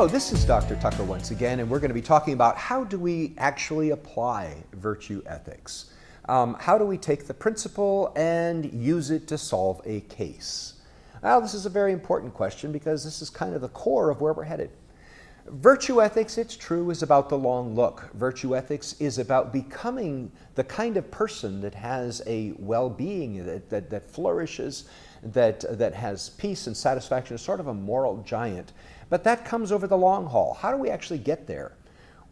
Hello, this is Dr. Tucker once again, and we're going to be talking about how do we actually apply virtue ethics. How do we take the principle and use it to solve a case? Well, this is a very important question because this is kind of the core of where we're headed. Virtue ethics, it's true, is about the long look. Virtue ethics is about becoming the kind of person that has a well-being, that flourishes, that has peace and satisfaction, is sort of a moral giant. But that comes over the long haul. How do we actually get there?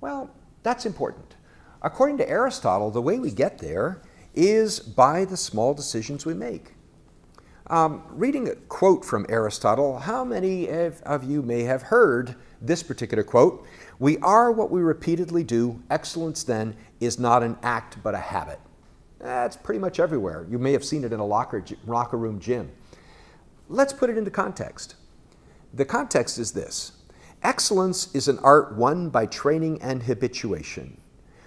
Well, that's important. According to Aristotle, the way we get there is by the small decisions we make. Reading a quote from Aristotle, how many of you may have heard this particular quote? "We are what we repeatedly do. Excellence, then, is not an act but a habit." That's pretty much everywhere. You may have seen it in a locker room gym. Let's put it into context. The context is this: excellence is an art won by training and habituation.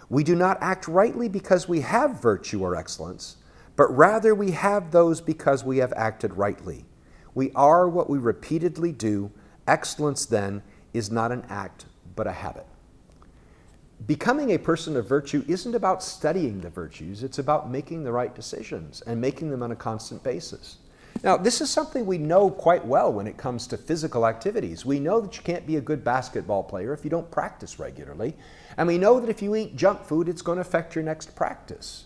We do not act rightly because we have virtue or excellence, but rather we have those because we have acted rightly. We are what we repeatedly do. Excellence, then, is not an act, but a habit. Becoming a person of virtue isn't about studying the virtues. It's about making the right decisions and making them on a constant basis. Now, this is something we know quite well when it comes to physical activities. We know that you can't be a good basketball player if you don't practice regularly. And we know that if you eat junk food, it's going to affect your next practice.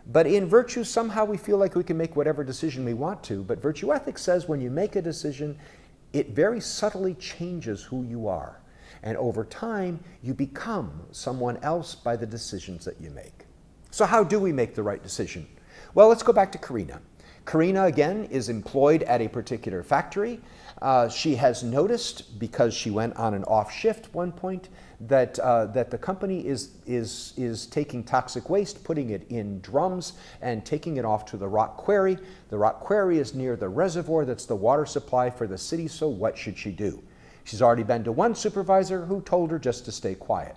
But in virtue, somehow we feel like we can make whatever decision we want to. But virtue ethics says when you make a decision, it very subtly changes who you are. And over time, you become someone else by the decisions that you make. So how do we make the right decision? Well, let's go back to Karina. Karina, again, is employed at a particular factory. She has noticed, because she went on an off shift one point, that the company is taking toxic waste, putting it in drums, and taking it off to the rock quarry. The rock quarry is near the reservoir that's the water supply for the city, so what should she do? She's already been to one supervisor who told her just to stay quiet.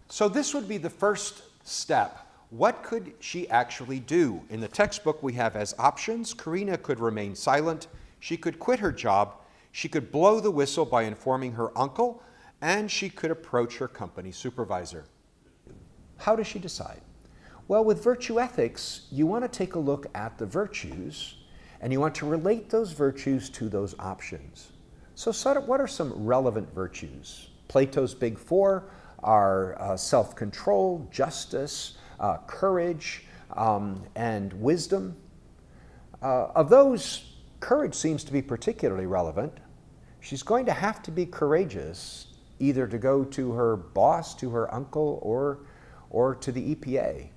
So this would be the first step. What could she actually do? In the textbook we have as options, Karina could remain silent, she could quit her job, she could blow the whistle by informing her uncle, and she could approach her company supervisor. How does she decide? Well, with virtue ethics, you want to take a look at the virtues, and you want to relate those virtues to those options. So what are some relevant virtues? Plato's big four are self-control, justice, courage, and wisdom. Of those, courage seems to be particularly relevant. She's going to have to be courageous, either to go to her boss, to her uncle, or to the EPA.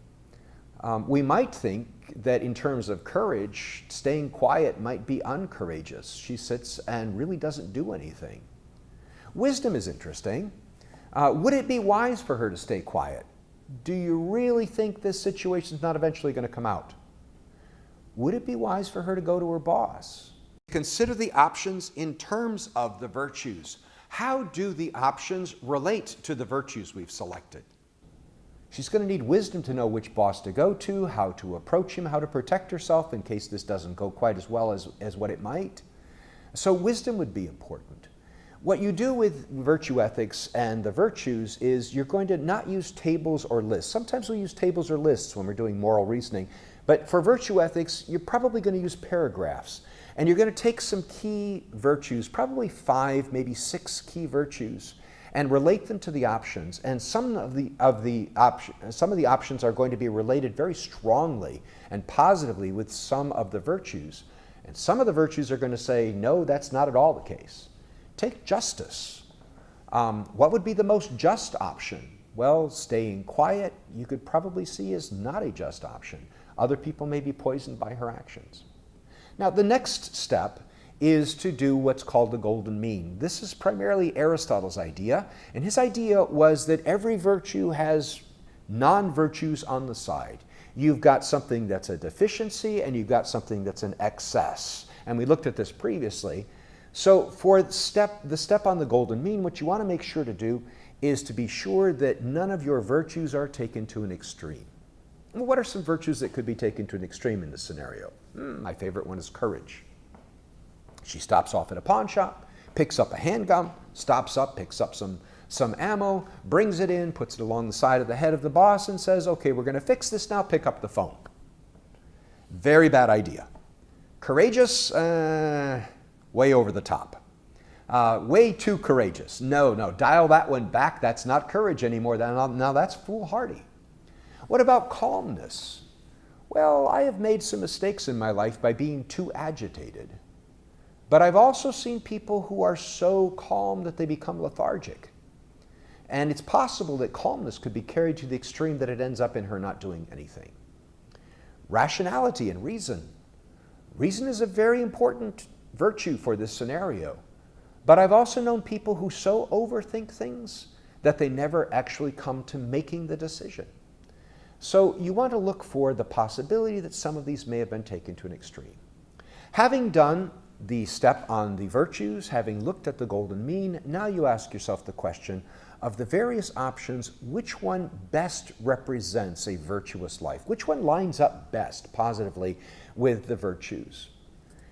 We might think that in terms of courage, staying quiet might be uncourageous. She sits and really doesn't do anything. Wisdom is interesting. Would it be wise for her to stay quiet? Do you really think this situation is not eventually going to come out? Would it be wise for her to go to her boss? Consider the options in terms of the virtues. How do the options relate to the virtues we've selected? She's going to need wisdom to know which boss to go to, how to approach him, how to protect herself in case this doesn't go quite as well as what it might. So wisdom would be important. What you do with virtue ethics and the virtues is you're going to not use tables or lists. Sometimes we use tables or lists when we're doing moral reasoning, but for virtue ethics, you're probably going to use paragraphs. And you're going to take some key virtues, probably 5, maybe 6 key virtues, and relate them to the options. And some of the options are going to be related very strongly and positively with some of the virtues. And some of the virtues are going to say, no, that's not at all the case. Take justice. What would be the most just option? Well, staying quiet, you could probably see is not a just option. Other people may be poisoned by her actions. Now, the next step is to do what's called the golden mean. This is primarily Aristotle's idea, and his idea was that every virtue has non-virtues on the side. You've got something that's a deficiency, and you've got something that's an excess. And we looked at this previously. So for the step on the golden mean, what you want to make sure to do is to be sure that none of your virtues are taken to an extreme. Well, what are some virtues that could be taken to an extreme in this scenario? My favorite one is courage. She stops off at a pawn shop, picks up a handgun, stops up, picks up some ammo, brings it in, puts it along the side of the head of the boss and says, okay, we're going to fix this now, pick up the phone. Very bad idea. Courageous? Way over the top. Way too courageous. No, dial that one back. That's not courage anymore. Now that's foolhardy. What about calmness? Well, I have made some mistakes in my life by being too agitated. But I've also seen people who are so calm that they become lethargic. And it's possible that calmness could be carried to the extreme that it ends up in her not doing anything. Rationality and reason. Reason is a very important virtue for this scenario. But I've also known people who so overthink things that they never actually come to making the decision. So you want to look for the possibility that some of these may have been taken to an extreme. Having done the step on the virtues, having looked at the golden mean, now you ask yourself the question of the various options, which one best represents a virtuous life? Which one lines up best positively with the virtues?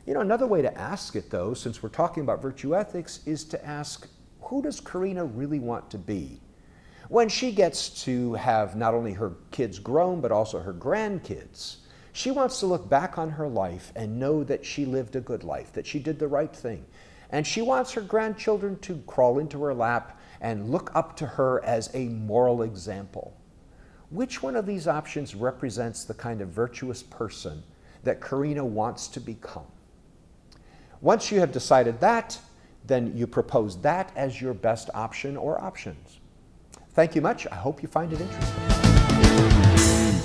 You know, another way to ask it, though, since we're talking about virtue ethics, is to ask, who does Karina really want to be when she gets to have not only her kids grown, but also her grandkids? She wants to look back on her life and know that she lived a good life, that she did the right thing. And she wants her grandchildren to crawl into her lap and look up to her as a moral example. Which one of these options represents the kind of virtuous person that Karina wants to become? Once you have decided that, then you propose that as your best option or options. Thank you much. I hope you find it interesting.